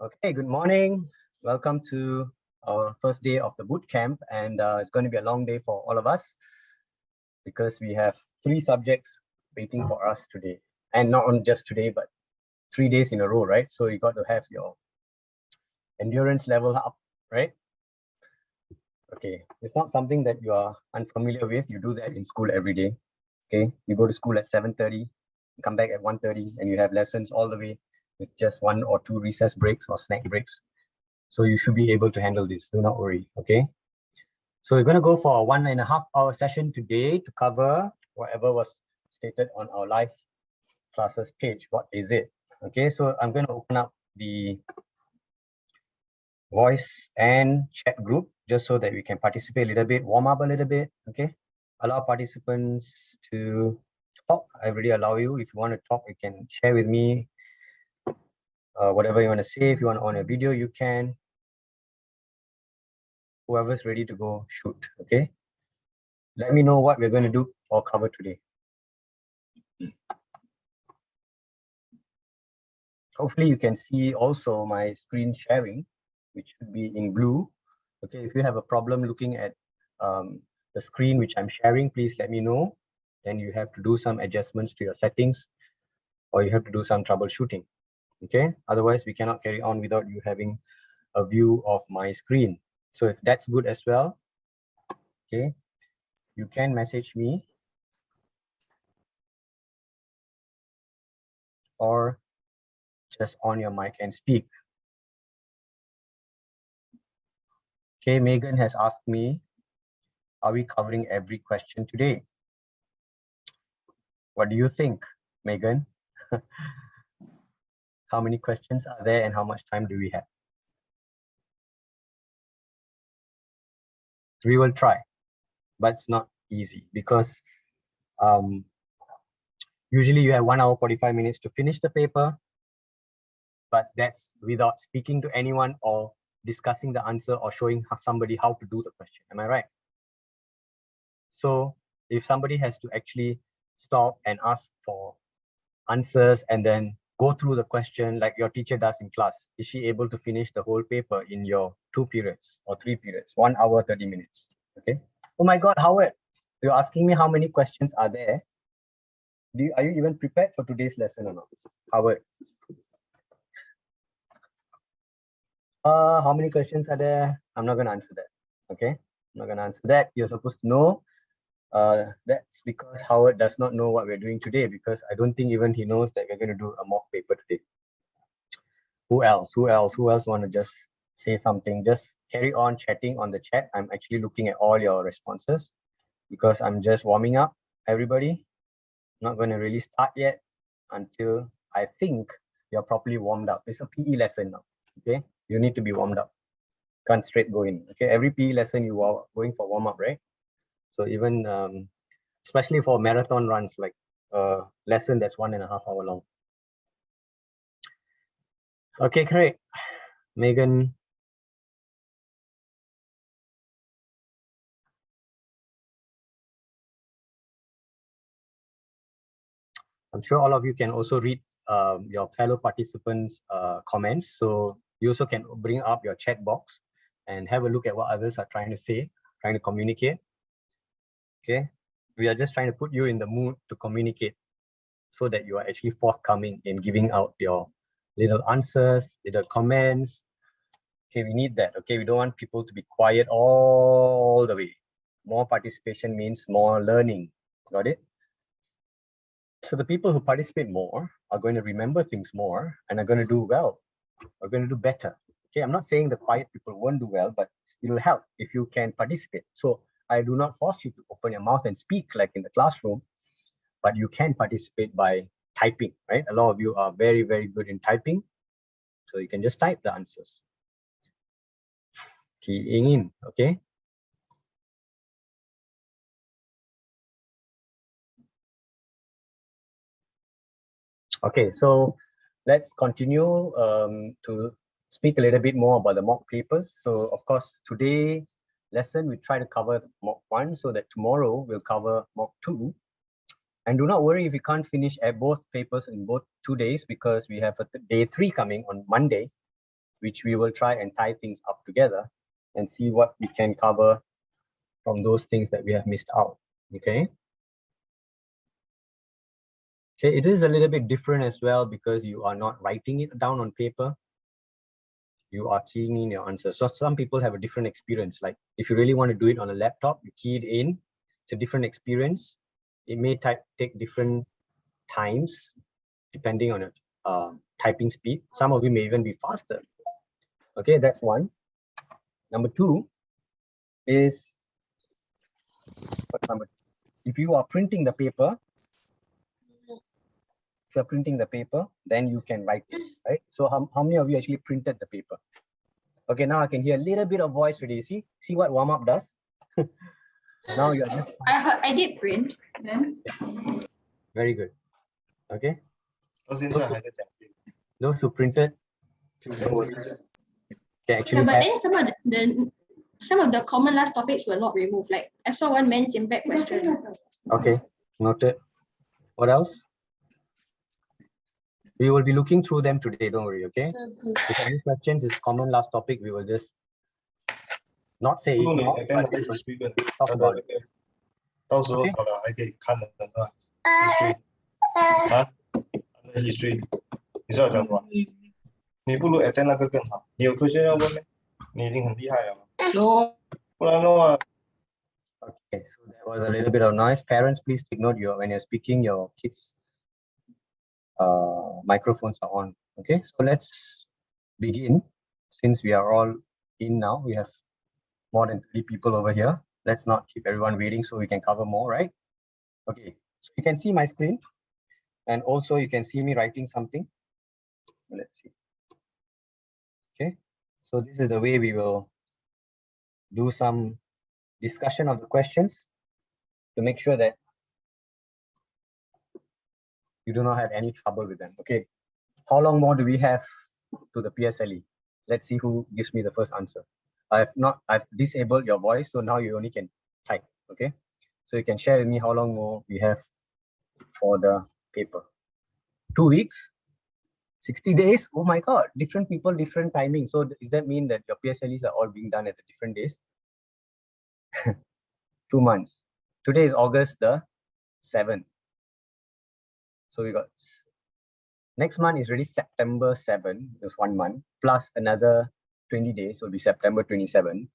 Okay, good morning. Welcome to our first day of the boot camp, and it's going to be a long day for all of us because we have 3 subjects waiting for us today, and not on just today, but 3 days in a row, right? So you got to have your endurance level up, right? Okay, it's not something that you are unfamiliar with. You do that in school every day. Okay, you go to school at 7:30, come back at 1:30, and you have lessons all the way with just 1 or 2 recess breaks or snack breaks. So you should be able to handle this. Do not worry. Okay. So we're going to go for a 1.5-hour session today to cover whatever was stated on our live classes page. What is it? Okay. So I'm going to open up the voice and chat group just so that we can participate a little bit, warm up a little bit. Okay. Allow participants to talk. I already allow you. If you want to talk, you can share with me whatever you want to say. If you want to on a video, you can. Whoever's ready to go, shoot. Okay. Let me know what we're going to do or cover today. Hopefully you can see also my screen sharing, which should be in blue. Okay, if you have a problem looking at the screen which I'm sharing, please let me know. Then you have to do some adjustments to your settings, or you have to do some troubleshooting. Okay, otherwise we cannot carry on without you having a view of my screen. So if that's good as well, okay, you can message me or just on your mic and speak. Okay, Megan has asked me, are we covering every question today? What do you think, Megan? How many questions are there and how much time do we have? We will try, but it's not easy because usually you have 1 hour 45 minutes to finish the paper, but that's without speaking to anyone or discussing the answer or showing somebody how to do the question. Am I right? So if somebody has to actually stop and ask for answers and then go through the question like your teacher does in class, is she able to finish the whole paper in your 2 periods or 3 periods, 1 hour 30 minutes? Okay. Oh my God, Howard, you're asking me how many questions are there. Are you even prepared for today's lesson or not, Howard? How many questions are there? I'm not going to answer that. Okay, I'm not going to answer that. You're supposed to know. That's because Howard does not know what we're doing today, because I don't think even he knows that we're going to do a mock paper today. Who else want to just say something? Just carry on chatting on the chat. I'm actually looking at all your responses because I'm just warming up everybody. Not going to really start yet until I think you're properly warmed up. It's a PE lesson now. Okay, you need to be warmed up. Can't straight go in. Okay, every PE lesson you are going for warm up, right? So even especially for marathon runs, like a lesson that's 1.5 hour long. Okay, great. Megan. I'm sure all of you can also read your fellow participants' comments. So you also can bring up your chat box and have a look at what others are trying to say, trying to communicate. Okay, we are just trying to put you in the mood to communicate so that you are actually forthcoming in giving out your little answers, little comments. Okay, we need that. Okay, we don't want people to be quiet all the way. More participation means more learning. Got it? So the people who participate more are going to remember things more and are going to do well, are going to do better. Okay, I'm not saying the quiet people won't do well, but it will help if you can participate. So I do not force you to open your mouth and speak like in the classroom, but you can participate by typing, right? A lot of you are very, very good in typing. So you can just type the answers. Keying in, okay? Okay, so let's continue to speak a little bit more about the mock papers. So of course, today's lesson, we try to cover mock 1 so that tomorrow we'll cover mock 2. And do not worry if you can't finish both papers in both 2 days, because we have a day 3 coming on Monday. which we will try and tie things up together and see what we can cover from those things that we have missed out. Okay. Okay, it is a little bit different as well because you are not writing it down on paper. You are keying in your answer. So some people have a different experience. Like if you really want to do it on a laptop, you key it in. It's a different experience. It may take different times depending on your typing speed. Some of you may even be faster. Okay, that's one. Number two is, if you are printing the paper, then you can write it, right? So how many of you actually printed the paper? Okay, now I can hear a little bit of voice today. See what warm up does? Now you're just... I did print then. Very good. Okay. Those who printed, no worries. Actually, yeah, but then some of the common last topics were not removed. Like I saw one men's impact question. Okay, noted. What else? We will be looking through them today, don't worry, okay? If any questions is common last topic, we will just not say ignore, but talk about it. Okay? History. 你不如 attend 那个更好。你有 question 要问吗？你已经很厉害了。不然的话。 Okay, so that was a little bit of noise. Parents, please take note when you're speaking, your kids' microphones are on. Okay, so let's begin. Since we are all in now, we have more than 3 people over here. Let's not keep everyone waiting so we can cover more, right? Okay, so you can see my screen, and also you can see me writing something. Let's see. Okay, so this is the way we will do some discussion of the questions to make sure that you do not have any trouble with them. Okay, how long more do we have to the PSLE? Let's see who gives me the first answer. I've disabled your voice, so now you only can type. Okay, so you can share with me how long more we have for the paper. 2 weeks, 60 days. Oh my God, different people, different timing. So does that mean that your PSLEs are all being done at the different days? 2 months. Today is August the 7th. So we got next month is already September 7, just 1 month, plus another 20 days will be September 27.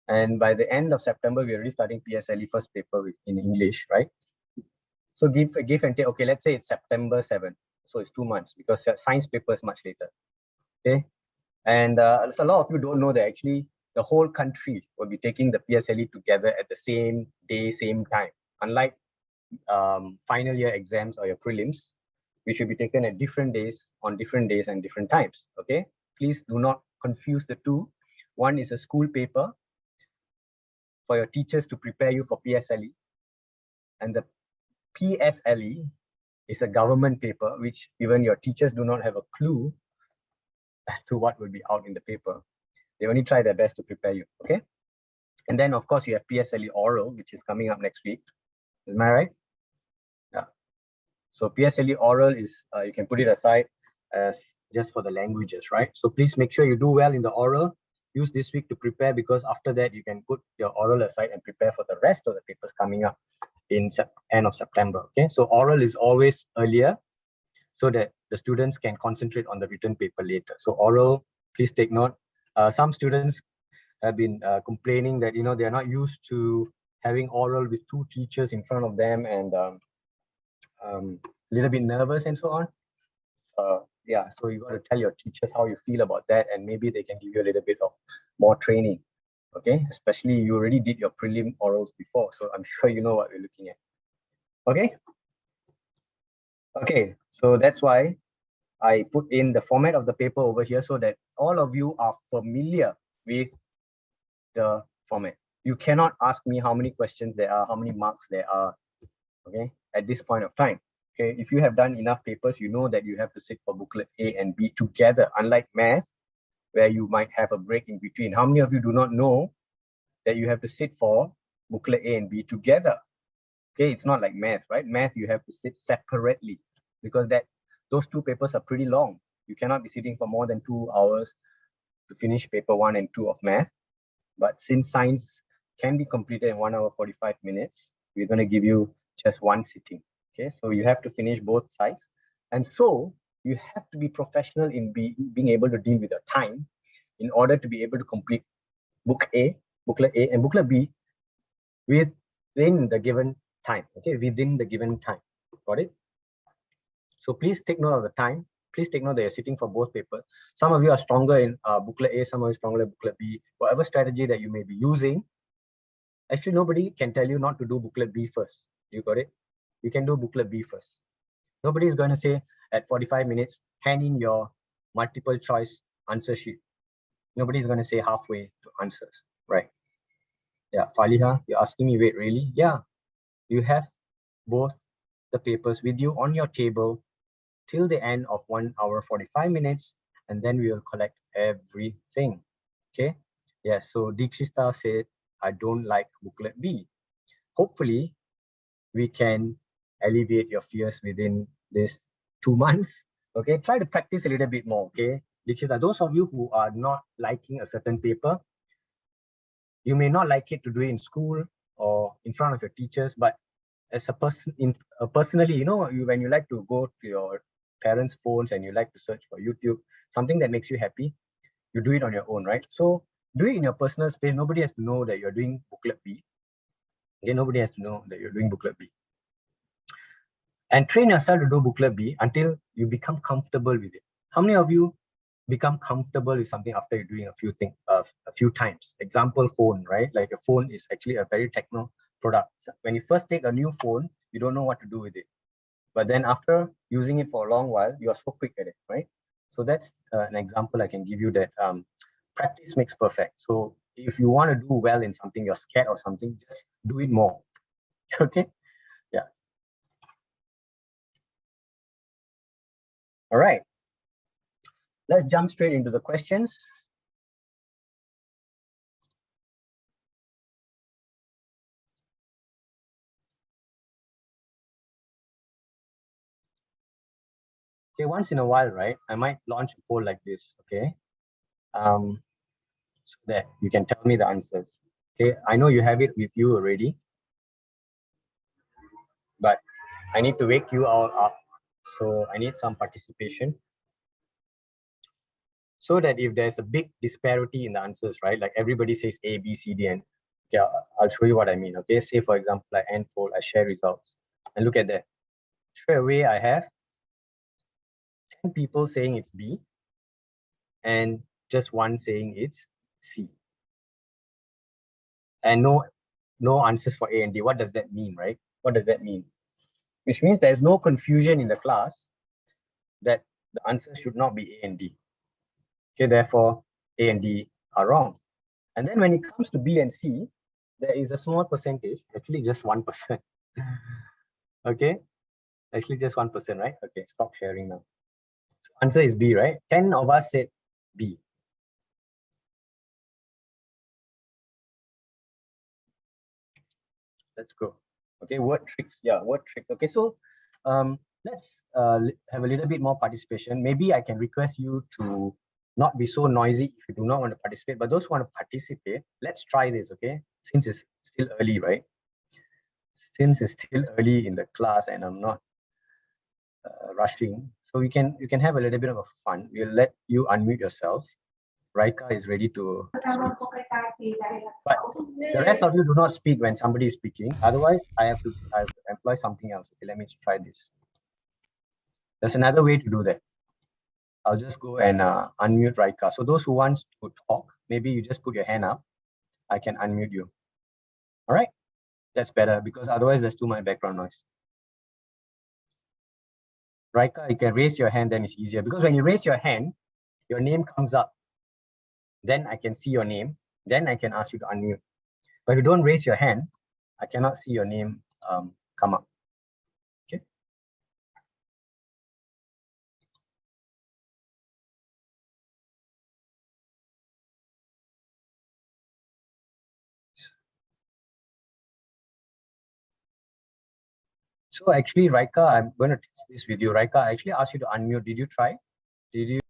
And by the end of September, we're already starting PSLE first paper in English, right? So give and take. Okay, let's say it's September 7. So it's 2 months because science paper is much later. Okay. And so a lot of you don't know that actually the whole country will be taking the PSLE together at the same day, same time. Unlike final year exams or your prelims, which will be taken at different days, on different days and different times. Okay, please do not confuse the two. One is a school paper for your teachers to prepare you for PSLE, and the PSLE is a government paper which even your teachers do not have a clue as to what will be out in the paper. They only try their best to prepare you. Okay, and then of course you have PSLE oral, which is coming up next week. Am I right? Yeah. So PSLE oral is, you can put it aside as just for the languages, right? So please make sure you do well in the oral. Use this week to prepare, because after that you can put your oral aside and prepare for the rest of the papers coming up in end of September. Okay, so oral is always earlier so that the students can concentrate on the written paper later. So oral, please take note. Some students have been complaining that they're not used to having oral with 2 teachers in front of them, and a little bit nervous and so on. Yeah, so you got to tell your teachers how you feel about that, and maybe they can give you a little bit of more training. Okay, especially you already did your prelim orals before, so I'm sure you know what we're looking at. Okay, so that's why I put in the format of the paper over here so that all of you are familiar with the format. You cannot ask me how many questions there are, how many marks there are, okay, at this point of time. Okay, if you have done enough papers, you know that you have to sit for booklet A and B together, unlike math, where you might have a break in between. How many of you do not know that you have to sit for booklet A and B together? Okay, it's not like math, right? Math, you have to sit separately because those 2 papers are pretty long. You cannot be sitting for more than 2 hours to finish paper 1 and 2 of math. But since science can be completed in 1 hour 45 minutes, we're going to give you just one sitting. Okay, so you have to finish both sides. And so you have to be professional in being able to deal with your time in order to be able to complete booklet A and booklet B within the given time. Okay, within the given time. Got it? So please take note of the time. Please take note that you're sitting for both papers. Some of you are stronger in booklet A, some of you are stronger in booklet B. Whatever strategy that you may be using, actually nobody can tell you not to do booklet B first. You got it? You can do booklet B first. Nobody is going to say at 45 minutes, hand in your multiple choice answer sheet. Nobody is going to say halfway to answers, right? Yeah, Faliha, you're asking me, wait, really? Yeah, you have both the papers with you on your table till the end of 1 hour 45 minutes, and then we will collect everything. Okay. Yes. So Dikshita said, I don't like booklet B. Hopefully, we can alleviate your fears within this 2 months. Okay. Try to practice a little bit more. Okay. Dikshita, those of you who are not liking a certain paper, you may not like it to do it in school or in front of your teachers, but as a person, personally, you know, when you like to go to your parents' phones and you like to search for YouTube, something that makes you happy, you do it on your own, right? So do it in your personal space. Nobody has to know that you're doing booklet B. Okay, nobody has to know that you're doing booklet B. And train yourself to do booklet B until you become comfortable with it. How many of you become comfortable with something after you're doing a few times? Example, phone, right? Like a phone is actually a very techno product. So when you first take a new phone, you don't know what to do with it. But then after using it for a long while, you are so quick at it, right? So that's an example I can give you that practice makes perfect. So if you want to do well in something, you're scared of something, just do it more. Okay? Yeah. All right. Let's jump straight into the questions. Okay, once in a while, right, I might launch a poll like this, okay? So that you can tell me the answers. Okay, I know you have it with you already, but I need to wake you all up. So I need some participation. So that if there's a big disparity in the answers, right, like everybody says A, B, C, D, and okay, I'll show you what I mean, okay? Say, for example, I end poll, I share results, and look at that. Straight away, I have 10 people saying it's B, and just one saying it's C. And no answers for A and D. What does that mean, right? What does that mean? Which means there's no confusion in the class that the answer should not be A and D. Okay, therefore, A and D are wrong. And then when it comes to B and C, there is a small percentage, actually just 1%. Okay, actually just 1%, right? Okay, stop sharing now. So answer is B, right? 10 of us said B. Let's go. Okay, word tricks. Yeah, word trick. Okay, so let's have a little bit more participation. Maybe I can request you to not be so noisy if you do not want to participate, but those who want to participate, let's try this, okay? Since it's still early, right? Since it's still early in the class and I'm not rushing, so you can have a little bit of a fun. We'll let you unmute yourself. Raika is ready to speak. But the rest of you do not speak when somebody is speaking. Otherwise, I have to employ something else. Okay, let me try this. There's another way to do that. I'll just go and unmute Raika. So those who want to talk, maybe you just put your hand up. I can unmute you. All right, that's better because otherwise there's too much background noise. Raika, you can raise your hand, then it's easier because when you raise your hand, your name comes up. Then I can see your name. Then I can ask you to unmute. But if you don't raise your hand, I cannot see your name come up. Okay. So actually, Raika, I'm going to test this with you. Raika, I actually asked you to unmute. Did you try? Did you